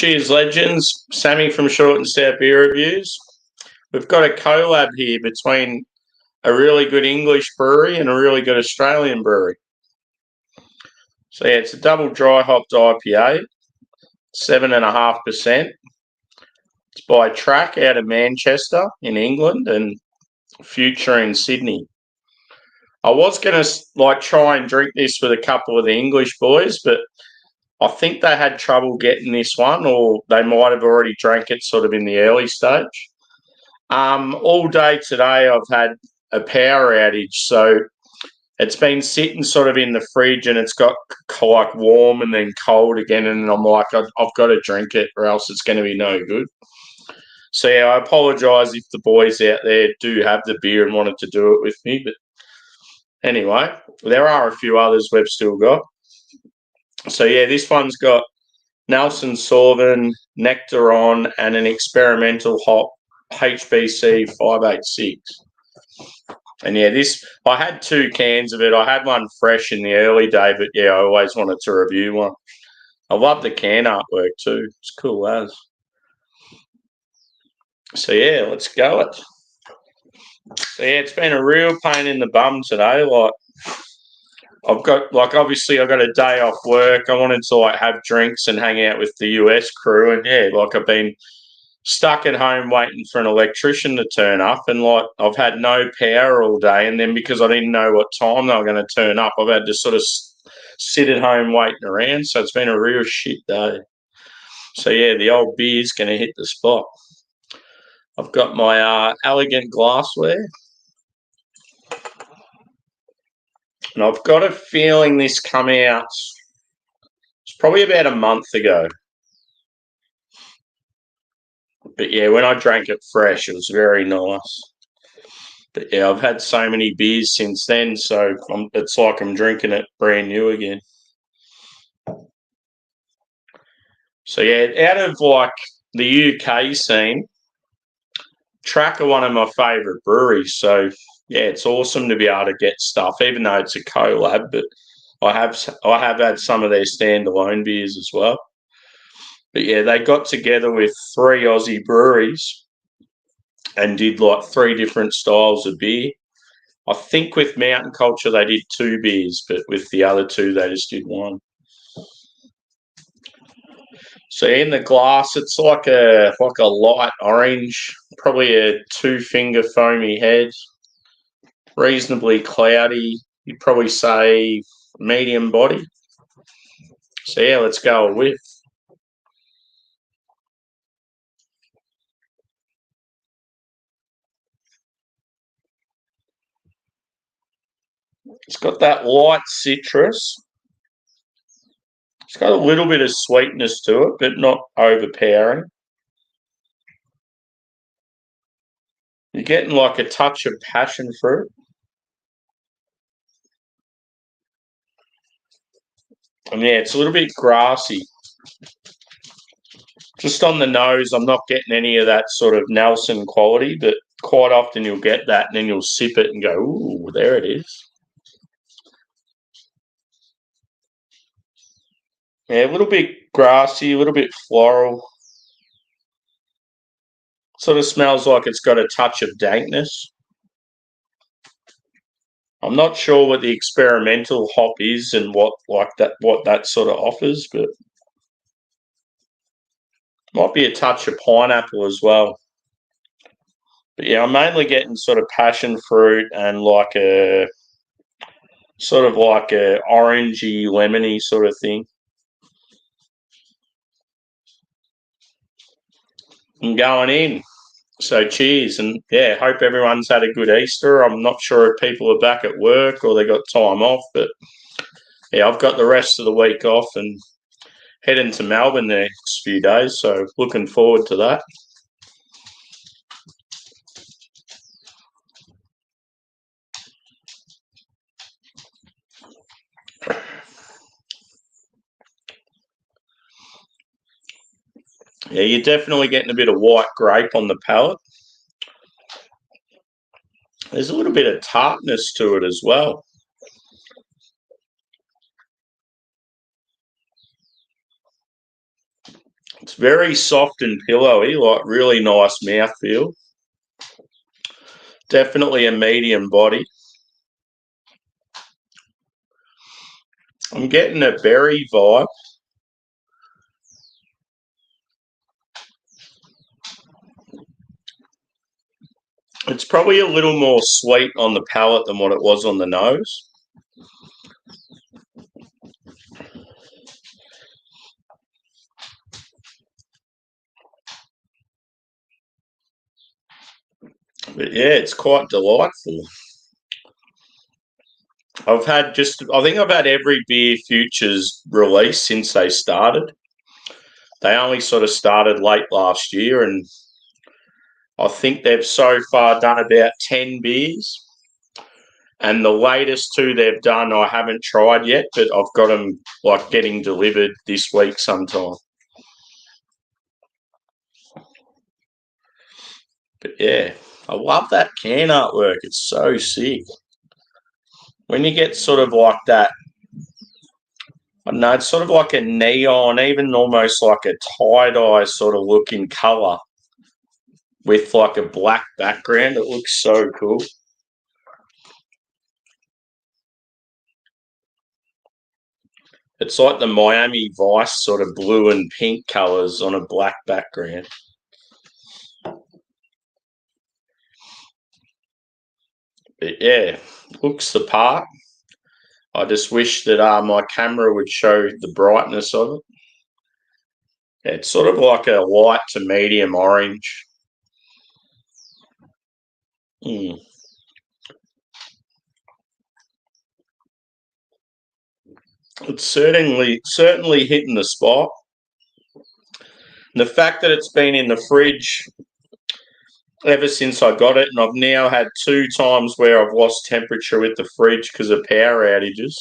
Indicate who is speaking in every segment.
Speaker 1: Cheers, legends. Sammy from Short and Stout Beer Reviews. We've got a collab here between a really good English brewery and a really good Australian brewery. So yeah, it's a double dry hopped IPA, 7.5%. It's by Track out of Manchester in England and Future in Sydney. I was going to try and drink this with a couple of the English boys, but I think they had trouble getting this one, or they might have already drank it sort of in the early stage. All day today I've had a power outage, so it's been sitting sort of in the fridge and it's got like warm and then cold again, and I'm like, I've got to drink it or else it's going to be no good. So yeah, I apologise if the boys out there do have the beer and wanted to do it with me, but anyway, there are a few others we've still got. So yeah, this one's got Nelson Sauvin, Nectaron, and an experimental hop HBC 586. And yeah, I had 2 cans of it. I had one fresh in the early day, but yeah, I always wanted to review one. I love the can artwork too. It's cool as. So yeah, let's go it. So yeah, it's been a real pain in the bum today. Obviously I've got a day off work. I wanted to have drinks and hang out with the US crew, and yeah, I've been stuck at home waiting for an electrician to turn up, and I've had no power all day, and then because I didn't know what time they were going to turn up, I've had to sort of sit at home waiting around. So it's been a real shit day. So yeah, the old beer's going to hit the spot. I've got my elegant glassware. And I've got a feeling this come out, it's probably about a month ago. But yeah, when I drank it fresh, it was very nice. But yeah, I've had so many beers since then, so it's like I'm drinking it brand new again. So yeah, out of the UK scene, Track are one of my favourite breweries. So yeah, it's awesome to be able to get stuff, even though it's a collab. But I have had some of their standalone beers as well. But yeah, they got together with 3 Aussie breweries and did 3 different styles of beer. I think with Mountain Culture they did 2 beers, but with the other 2 they just did 1. So in the glass, it's like a light orange, probably a 2-finger foamy head, reasonably cloudy. You'd probably say medium body. So yeah, let's go with. It's got that light citrus. It's got a little bit of sweetness to it, but not overpowering. You're getting a touch of passion fruit. And yeah, it's a little bit grassy. Just on the nose, I'm not getting any of that sort of Nelson quality, but quite often you'll get that and then you'll sip it and go, ooh, there it is. Yeah, a little bit grassy, a little bit floral. Sort of smells like it's got a touch of dankness. I'm not sure what the experimental hop is and what that sort of offers, but might be a touch of pineapple as well. But yeah, I'm mainly getting sort of passion fruit and a sort of a orangey, lemony sort of thing. I'm going in. So cheers, and yeah, hope everyone's had a good Easter. I'm not sure if people are back at work or they got time off, but yeah, I've got the rest of the week off and heading to Melbourne the next few days, so looking forward to that. Yeah, you're definitely getting a bit of white grape on the palate. There's a little bit of tartness to it as well. It's very soft and pillowy, like really nice mouthfeel. Definitely a medium body. I'm getting a berry vibe. It's probably a little more sweet on the palate than what it was on the nose. But yeah, it's quite delightful. I think I've had every Beer Futures release since they started. They only sort of started late last year, and I think they've so far done about 10 beers. And the latest two they've done, I haven't tried yet, but I've got them like getting delivered this week sometime. But yeah, I love that can artwork. It's so sick. When you get sort of like that, I don't know, it's sort of like a neon, even almost like a tie-dye sort of looking colour with like a black background. It looks so cool. It's like the Miami Vice sort of blue and pink colours on a black background. But yeah, looks the part. I just wish that my camera would show the brightness of it. Yeah, it's sort of like a light to medium orange. It's certainly hitting the spot. And the fact that it's been in the fridge ever since I got it, and I've now had 2 times where I've lost temperature with the fridge because of power outages.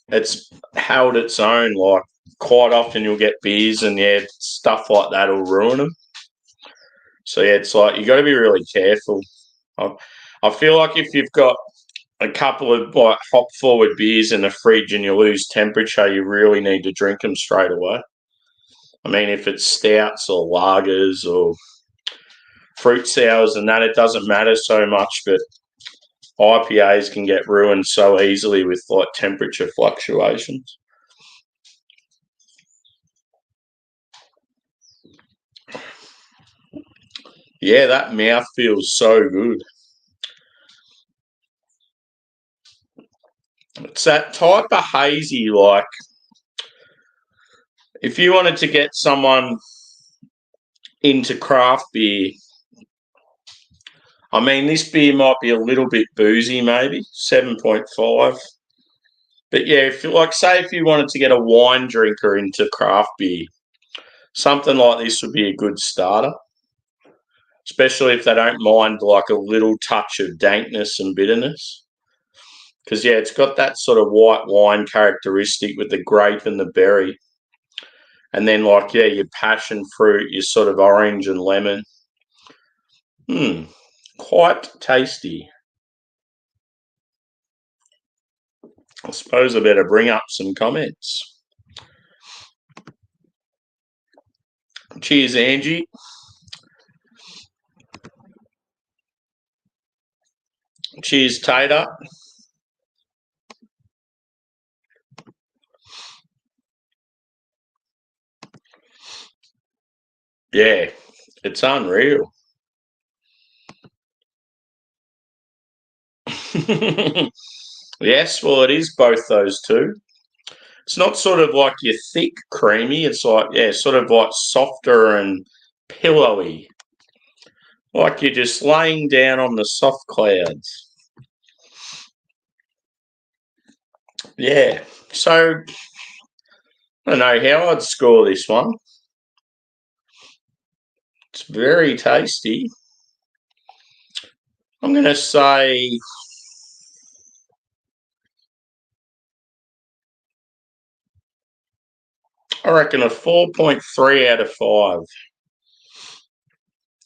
Speaker 1: It's held its own. Like quite often you'll get beers and yeah, stuff like that will ruin them. So yeah, it's like you got to be really careful. I feel like if you've got a couple of like hop forward beers in the fridge and you lose temperature, you really need to drink them straight away. I mean, if it's stouts or lagers or fruit sours and that, it doesn't matter so much, but IPAs can get ruined so easily with like temperature fluctuations. Yeah, that mouth feels so good. It's that type of hazy, like if you wanted to get someone into craft beer, I mean, this beer might be a little bit boozy, maybe 7.5. But yeah, if you like, say, if you wanted to get a wine drinker into craft beer, something like this would be a good starter, especially if they don't mind like a little touch of dankness and bitterness. Because yeah, it's got that sort of white wine characteristic with the grape and the berry, and then like yeah, your passion fruit, your sort of orange and lemon. Quite tasty. I suppose I better bring up some comments. Cheers, Angie. Cheers, Tater. Yeah, it's unreal. Yes, well, it is both those two. It's not sort of like your thick creamy. It's like, yeah, sort of like softer and pillowy. Like you're just laying down on the soft clouds. Yeah. So, I don't know how I'd score this one. It's very tasty. I'm going to say I reckon a 4.3 out of 5.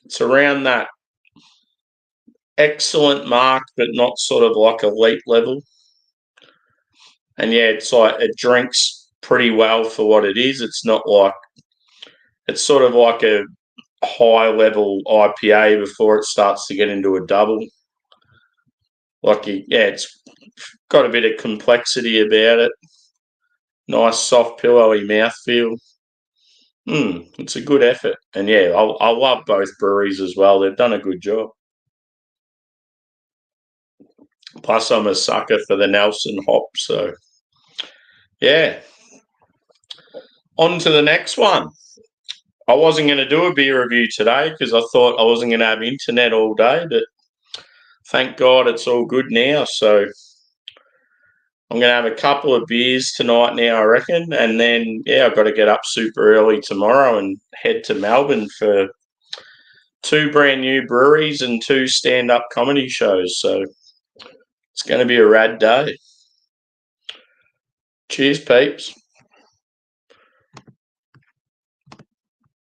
Speaker 1: It's around that excellent mark, but not sort of like elite level. And yeah, it's like it drinks pretty well for what it is. It's not like It's sort of like a high-level IPA before it starts to get into a double. It's got a bit of complexity about it. Nice, soft, pillowy mouthfeel. It's a good effort. And yeah, I love both breweries as well. They've done a good job. Plus, I'm a sucker for the Nelson hop. So, yeah. On to the next one. I wasn't going to do a beer review today because I thought I wasn't going to have internet all day, but thank God it's all good now. So I'm going to have a couple of beers tonight now, I reckon. And then, yeah, I've got to get up super early tomorrow and head to Melbourne for 2 brand new breweries and 2 stand-up comedy shows. So it's going to be a rad day. Cheers, peeps.